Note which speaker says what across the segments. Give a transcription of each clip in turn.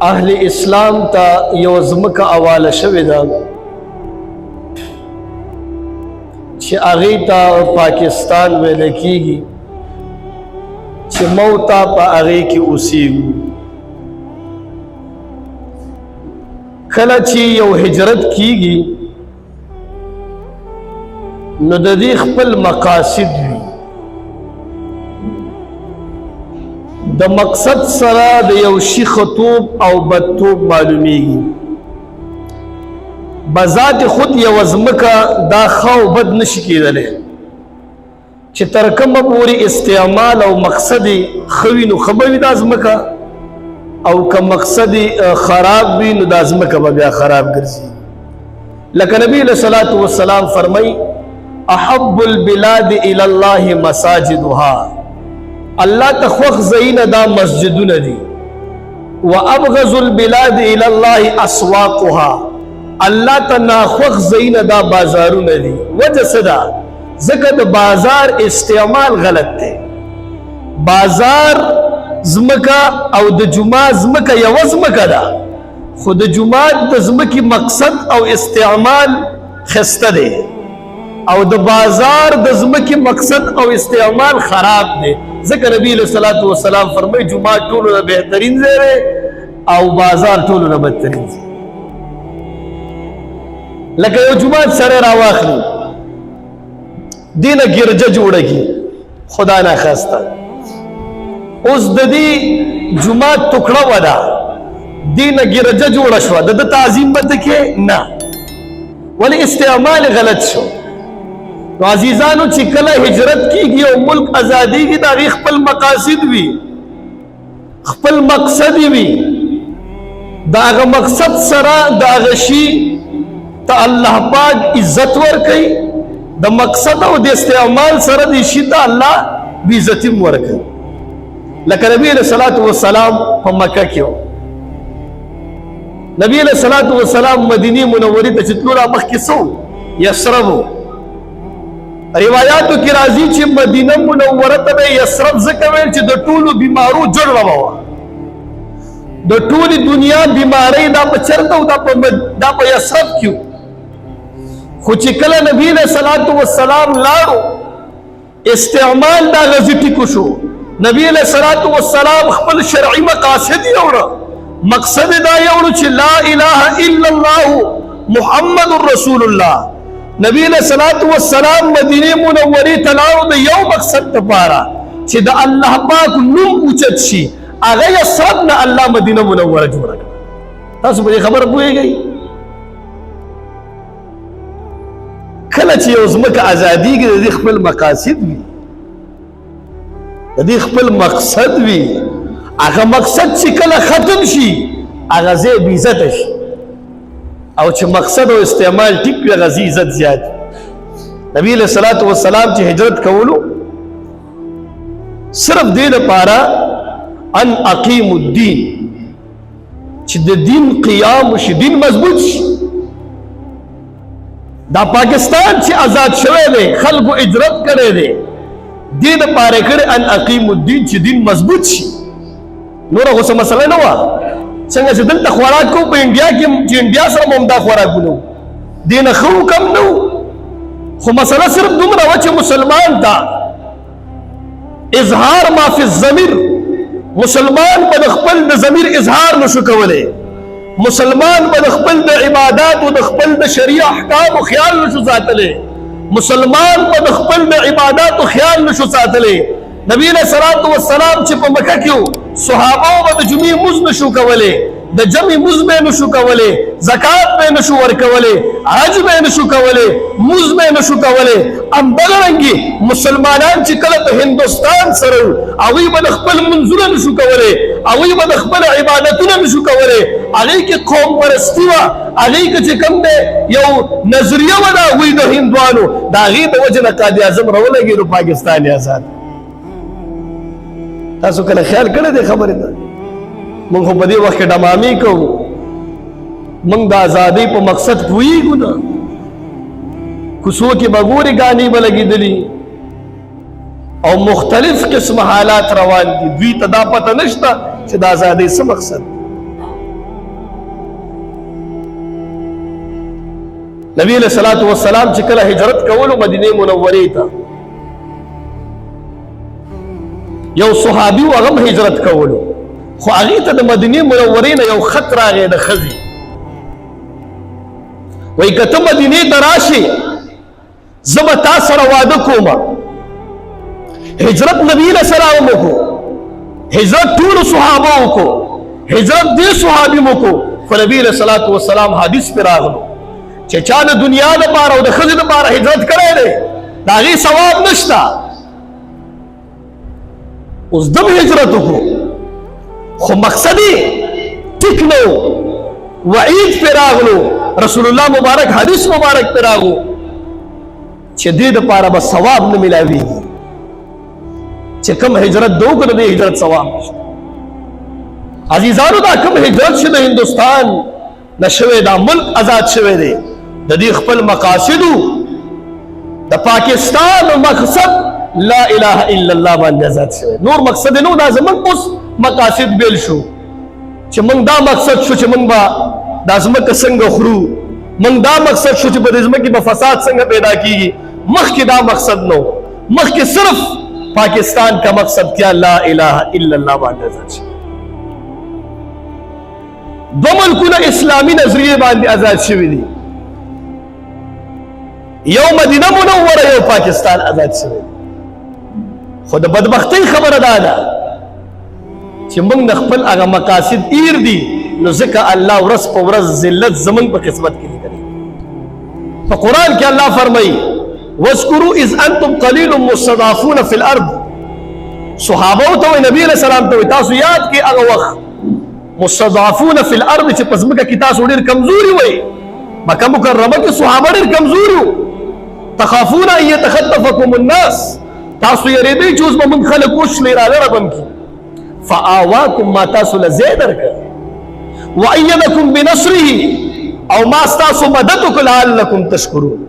Speaker 1: اهل اسلام تا یو ځمکه حواله شوې ده چې هغې ته پاکستان ویل کېږي چې موږ ته په هغې کې اوسېږو. کله چې یو هجرت کېږي نو د دې خپل مقاصد وي. د مقصد سره د یو شي خطوب او بدتوب معلومیږي. بذات خود یو ځمکه دا ښه او بد نشي کېدلی چې تر کومه پورې استعمال او مقصد یې ښه وي نو ښه به وي دا ځمکه، او که مقصد خراب وي نو دا ځمکه به بیا خراب ګرځي. لکه نبی علیہ الصلوۃ والسلام فرمایي احب البلاد الى الله مساجدها، الله ته خوښ ځایونه دا مسجدونه دي. وابغض البلاد الى الله اسواقها، الله ته ناخوښ ځایونه دا بازارونه دي. وجه څه ده؟ ځکه د بازار استعمال غلط دی. بازار ځمکه او د جومات ځمکه یوه ځمکه ده، خو د جومات د ځمکې مقصد او استعمال ښایسته دی، او د بازار د ځمکې مقصد او استعمال خراب دی. ځکه نبی علیہ الصلوۃ والسلام فرمایي جومات ټولو نه بهترین ځای دی او بازار ټولو نه بدترین ځای. لکه یو جومات سره راواخلي دې نه ګرجه جوړه کړي، خدا ناخواسته اوس د دې جومات ټوکړه وده دې نه ګرجه جوړه شوه، د ده تعظیم به ته کې نه، ولې استعمال غلط شو. نو عزیزانو چې کله هجرت کېږي او ملک ازادېږي د هغې خپل مقاصد وي، خپل مقصد وي. د هغه مقصد سره د هغه شي ته الله پاک عزت ورکوي، د مقصد او د استعمال سره د شي ته الله بېعزتي هم ورکوي. لکه نبی علیہ الصلوۃ والسلام په مکه کې و. نبی علیہ الصلوۃ والسلام مدینې منورې ته چې تلو را مخکې څه و؟ یثرب و. روایاتو کې راځي چې مدینه منوره ته به یثرب ځکه ویل چې د ټولو بیمارو جړه به وه، د ټولې دنیا بیمارۍ دا په چرته و؟ دا په یثرب کې و. خو چې کله نبی علیہ الصلوۃ والسلام لاړو استعمال دا غزي ټیکو شو. نبی علیہ الصلوۃ والسلام خپل شرعي مقاصد یوړه، مقصد دا یوړو چې لا اله الا الله محمد رسول الله. نبی علیہ الصلوۃ والسلام مدینه منورې ته لاړو د یو مقصد لپاره چې د الله پاک نوم اوچت شي. هغه یثرب نه الله مدینه منوره جوړه کړه. تاسو په دې خبره پوهېږئ؟ کله چې یو ځمکه ازادېږي د دې خپل مقاصد وي، د دې خپل مقصد وي. هغه مقصد چې کله ختم شي هغه ځای بېعزته شي، او چې مقصد او استعمال ټیک وي هغه ځای عزت زیات. نبی علیہ الصلوۃ والسلام چې هجرت کولو صرف دې لپاره ان اقیم الدین، چې د دین قیام وشي، دین مضبوط شي. دا پاکستان چې آزاد شوی دی خلکو هجرت کړی دی دې دپاره کړی ان اقیم الدین چې دین مضبوط شي. نوره خو څه مسله نه وه. څنګه چې دلته خوراک کوو په انډیا کې چې انډیا سره مو همدا خوراکونه وو، دې نه ښه کم نه وو. خو مسله صرف دومره وه چې مسلمان ته اظهار ما فی الضمیر، مسلمان به د خپل د ضمیر اظهار نشو کولی، مسلمان به د خپل د عبادات او د خپل د شریع احکام او خیال نشو ساتلی، مسلمان به د خپل د عبادات او خیال نشو ساتلی. نبی علیہ الصلوۃ والسلام چې په مکه کې وو صحابه به د جمعې مونځ نشو کولی، د جمع مونځ به نشو کولی، زکات به نشو ورکولی، حج به نشو کولی، مونځ به نشو کولی. همدغه رنګې مسلمانان چې کله په هندوستان سره وو هغوی به د خپل منځونه نشو کولی، هغوی به د خپل عبادتونه نشو کولی. هغې کې قوم پرستي وه، هغې کې چې کوم دی یو نظریه وه د هغوی د هندوانو، د هغې د وجې نه قائد اعظم راولګېدو پاکستان یې آزاد. تاسو کله خیال کړی دی خبرې ته؟ موږ خو په دې وخت کې ډمامې کوو، موږ د ازادۍ په مقصد پوهېږو نه. کوڅو کې به ګورې ګانې به لګېدلي او مختلف قسم حالات روان دي. دوی ته دا پته نشته چې د ازادۍ څه مقصد. نبی علیہ الصلوۃ والسلام چې کله هجرت کولو مدینه منورې ته یو صحابي هغه هجرت کولو خو هغه ته د مدینه منورې نه یو خط راغی د خزي وای کته مدینه ته راشي زما تا سره واده کوم هجرت نبی علیہ السلام کو هجرت ټول صحابه کو هجرت دې صحابي مو کو خو نبی علیہ الصلوۃ والسلام حدیث پر راغلو چې چا د دنیا لپاره او د خزي لپاره هجرت کړی دی دا غي ثواب نشتا اوس دم هجرت کو خو مقصد ټیک نو وعید پر راغلو رسول الله مبارک حدیث مبارک پر راغلو چې دې لپاره به ثواب نه ملاويږي چې کوم هجرت دوه کړي هجرت ثواب عزیزانو دا کوم هجرت چې د هندستان نشوي دا ملک آزاد شوی دی د دې خپل مقاصد د پاکستان مقصد لا اله الا الله باندې آزاد شوی نور مقصد نو دا زمون اوس مقاصد بیل شو چې موږ دا مقصد شو چې موږ با د ازمکه څنګه خورو موږ دا مقصد شو چې په دې ځمکه په فساد څنګه پیدا کیږي مخکې دا مقصد نو مخکې صرف پاکستان کا مقصد کیا لا الہ الا اللہ باندې آزاد شي دو ملکونه اسلامی نظریه باندې آزاد شوی دي یو مدینه منوره یو پاکستان آزاد شوی خو د بدبختی خبره ده چې موږ خپل هغه مقاصد ایر دي نو ځکه الله ورځ په ورځ ذلت زمونږ په قسمت کې لیکلي په قرآن کې الله فرمایي واذكروا اذ انتم قليل مستضعفون في الارض صحابه ته نبی علیہ السلام ته تاسو یاد کې هغه وخت مستضعفون في الارض چې پسمکه کې تاسو ډېر کمزوري وي مکه مکرمه کې صحابه ډېر کمزوري تخافون ان يتخطفكم الناس تاسو یریدئ چې اوس به موږ خلک وشلې رالربم کی فآواکم ما تاسو لزید درکړ وأيدكم بنصره او ما تاسو مدد وکړ لعلکم تشکرون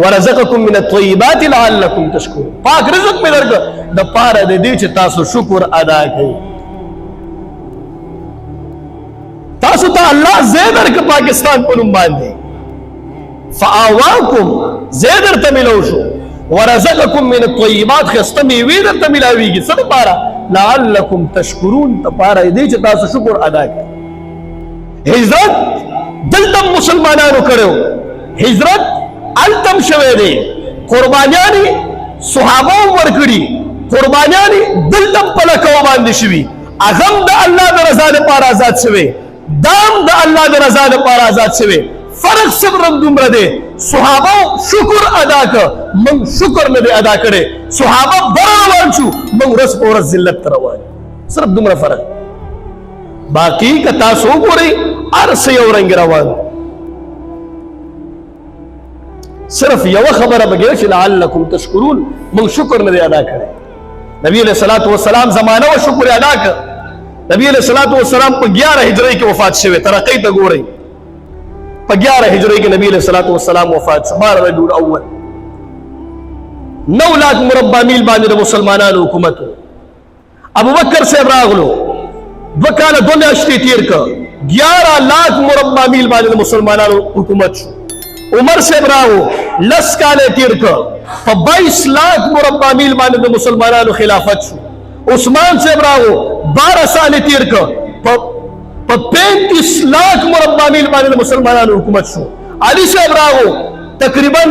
Speaker 1: ورزقکم من الطیبات لعلکم تشکرون پاک رزق می درکړ د پاره د دې چې تاسو شکر ادا کړئ تاسو ته الله زید درکړ پاکستان په نوم باندې فآواکم زید درته ملو شو ورزقکم من الطیبات خسته میوې درته ملاویږي څه لپاره لعلکم تشکرون ته پاره دې چې تاسو شکر ادا کړئ هجرت دلته مسلمانانو کړو هجرت التم شوه دی قربانیانی صحابه ورکړي قربانیانی دلته په لکه باندې شوي اغم د الله د رضا لپاره آزاد شوي دام د الله د رضا لپاره آزاد شوي فرق صبرم دومره دی صحابه شکر ادا کړ من شکر نه دی ادا کړي صحابه برابر شو من رس اور ذلت روان صرف دومره فرق باقی کتا سو ګوري ارس یو رنگ روان صرف یو خبره بګی چې لعلکم تشکرون من شکر نه ادا کړي نبی علیہ الصلوۃ والسلام زمانہ و شکر ادا کړ نبی علیہ الصلوۃ والسلام په 11 هجری کې وفات شوه ترقی ته ګوري په 11 هجری کې نبی علیہ الصلوۃ والسلام وفات شو 12 ربیع الاول 9 لاکھ مربع میل باندې مسلمانانو حکومت ابو بکر صاحب راغلو وکاله دنیا شتی تیر کا 11 لاکھ مربع میل باندې مسلمانانو حکومت شو عمر صاحب راو لس کاله تیر کا په 22 لاکھ مربع میل باندې مسلمانانو خلافت شو عثمان صاحب راو 12 سال تیر کا په 35 لاکھ مربع میل باندې مسلمانانو حکومت شو علی صاحب راو تقریبا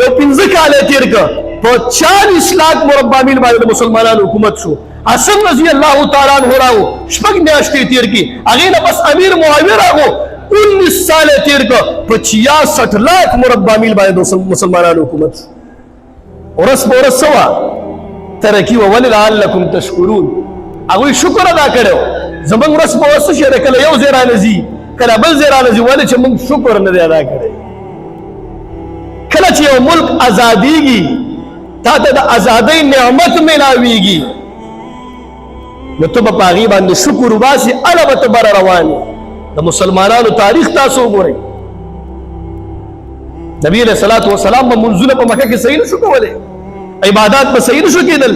Speaker 1: یو 15 کاله تیر کا په 40 لاکھ مربع میل باندې مسلمانانو حکومت شو حسن رضی اللہ تعالیٰ عنہ راو شپږ میاشتې تیر کی هغه نه بس امیر معاویه راغو 19 سال تیر کا په 66 لاکھ مربع میل باندې مسلمانانو حکومت ورس بورس سوا ترکی ول لعلکم تشکرون هغه شکر ادا کړو زمون ورس بورس شه کله یو زیرا نزی کله بل زیرا نزی ول چې موږ شکر نه ادا کړی کله چې یو ملک ازاديږي تا ته د ازادۍ نعمت ملاويږي نو ته په هغه باندې شکر وباسي الله به تبر روان د مسلمانانو تاریخ تاسو وګورئ نبی علیہ الصلوۃ والسلام منزله په مکه کې صحیح نشو کولای عبادت په صحیح نشو کېدل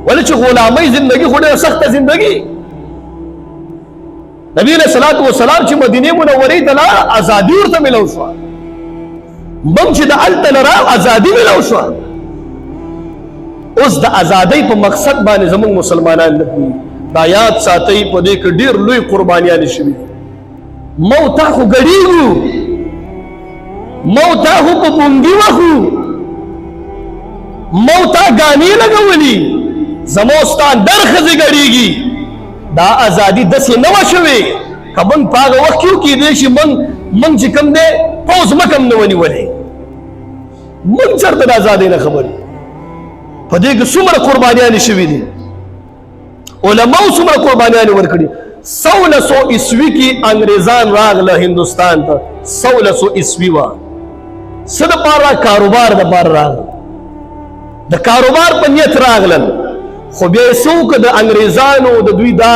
Speaker 1: ولې چې غلامۍ ژوندۍ خو ډېره سخته ژوندۍ نبی علیہ الصلوۃ والسلام چې مدینه منورې ته لاړ ازادي ورته ملو شو موږ چې د هلته نه را ازادي میلاو شوه اوس د ازادۍ په مقصد باندې زموږ مسلمانان نه پوهېږي دا یاد ساتئ په دې کې ډېر لوی قربانیانې شوي دي موتا خو ګډېږو موتا خو په بونګي وخو موتا ګانې لګولي زموږ ستا ډر ښځې ګډېږي دا ازادي داسې نه وه شوې که موږ په هغه وخت کې وکېدی شي موږ چې کوم دی پوځ مکه هم نه ونیولی موږ چېرته د ازادۍ نه خبر په دې کې څومره قربانیانې شوي دي علماو څومره قربانیانې ورکړي 1600 عیسوي کې انګریزان راغله هندوستان ته 1600 عیسوي وه څه دپاره کاروبار دپاره راغله د کاروبار په نیت راغلل خو بیا یې څه وکړه د انګریزانو د دوی دا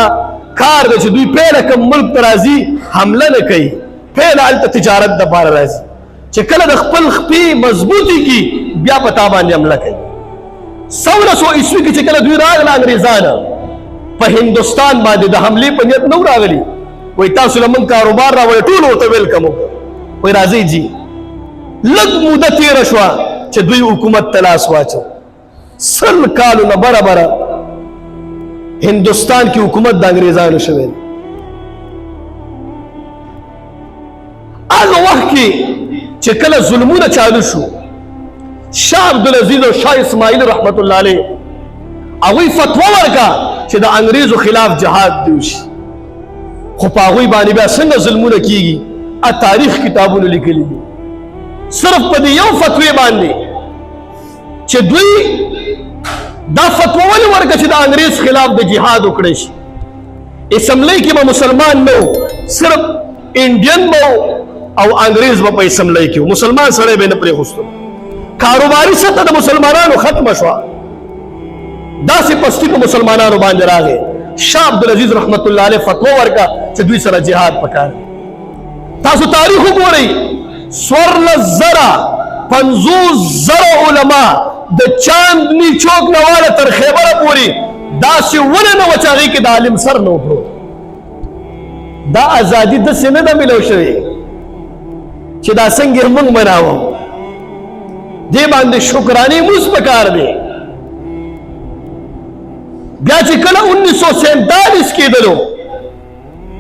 Speaker 1: کار دی چې دوی پیله کوم ملک ته راځي حمله نه کوي پیله هلته تجارت دپاره راځي چې کله د خپل خپې مضبوطي کي بیا په تا باندې حمله کوي 1600 عیسوي کې چې کله دوی راغله انګریزان په هندوستان باندې د حملې په نیت نه راغلي وایي تاسو له موږ کاروبار راوړی ټول ورته ویلکم وکړه وایي راځئ جي لږ موده تېره شوه چې دوی حکومت ته لاس واچو 100 کالو نه برابره هندوستان کې حکومت د انګریزانو شوی دی هغه وخت کې چې کله ظلمونه چالو شو شاه عبدالعزیز او شاه اسماعیل رحمت الله علیه هغوی فتوا ورکړه چې د انګریزو خلاف جهاد دی وشي خو په هغوی باندې بیا څنګه ظلمونه کیږي تاریخ کتابونو لیکلي دي صرف په دې یو فتوی باندې چې دوی دا فتوا ولې ورکړه چې د انګریز خلاف د جهاد وکړی شي اسمبلی کې به مسلمان نه و صرف انډین به او انګریز به په اسمبلی کې و مسلمان سړی به نه پرېښوستو کاروباري سطح د مسلمانانو ختمه شوه داسې پستی په مسلمانانو باندې راغی شاه عبدالعزیز رحمت الله علیه فتوا ورکړه چې دوی سره جهاد پکار تاسو تاریخ وګورئ 50,000 علما د چاندني چوک نه واله تر خیبره پورې داسې ونه نه وه چې هغې کې د عالم سر نه و پروت دا ازادي داسې نه ده میلاو شوې چې دا څنګه موږ مناوو دې باندې شکرانې مونځ پکار دی بیا چې کله 1947 کېدلو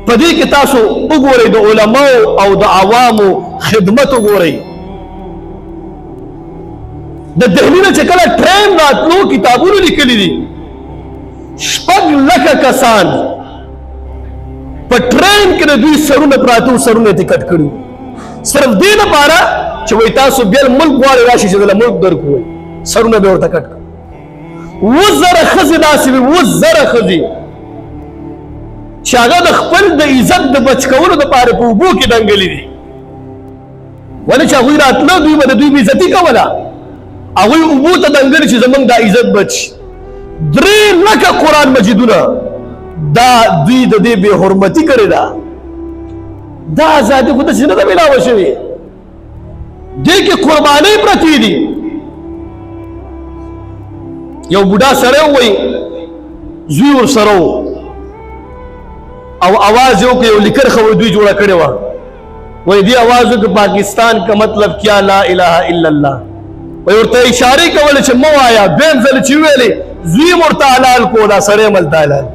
Speaker 1: په دې کې تاسو وګورئ د علماو او د عوامو خدمت وګورئ د دهلي نه چې کله ټرین راتلو کتابونو لیکلي دي 6,00,000 کسان په ټرین کې د دوی سرونه پراته سرونه یې کټ کړي صرف دې لپاره چې وایي تاسو بیا ملک غواړئ راشي چې دله ملک درکړو سرونه به ورته کټ کړي 10,000 ښځې داسې وي 10,000 ښځې چې هغه د خپل د عزت د بچ کولو دپاره په اوبو کې دنګلي دي ولې چې هغوی راتله دوی به د دوی بېعزتي کوله هغوی اوبو ته دنګلي چې زموږ دا عزت بچ 3,00,000 قرآن مجیدونه دا دوی د دې بې حرمتي کړې ده دا ازادي خو داسې نه ده میلاوه شوې دې کې قربانۍ پرتې دي یو بوډا سړی ووایي زوی ورسره و او आवाज یو کې یو لیکر خو دوی جوړه کړې وه وایي دې आवाज وکړه پاکستان کا مطلب کیا لا اله الا الله وایي ورته اشارې کولې چې مه وایه دویم ځل چې ویلې زوی ورته حلال کو دا سړی ملته حلال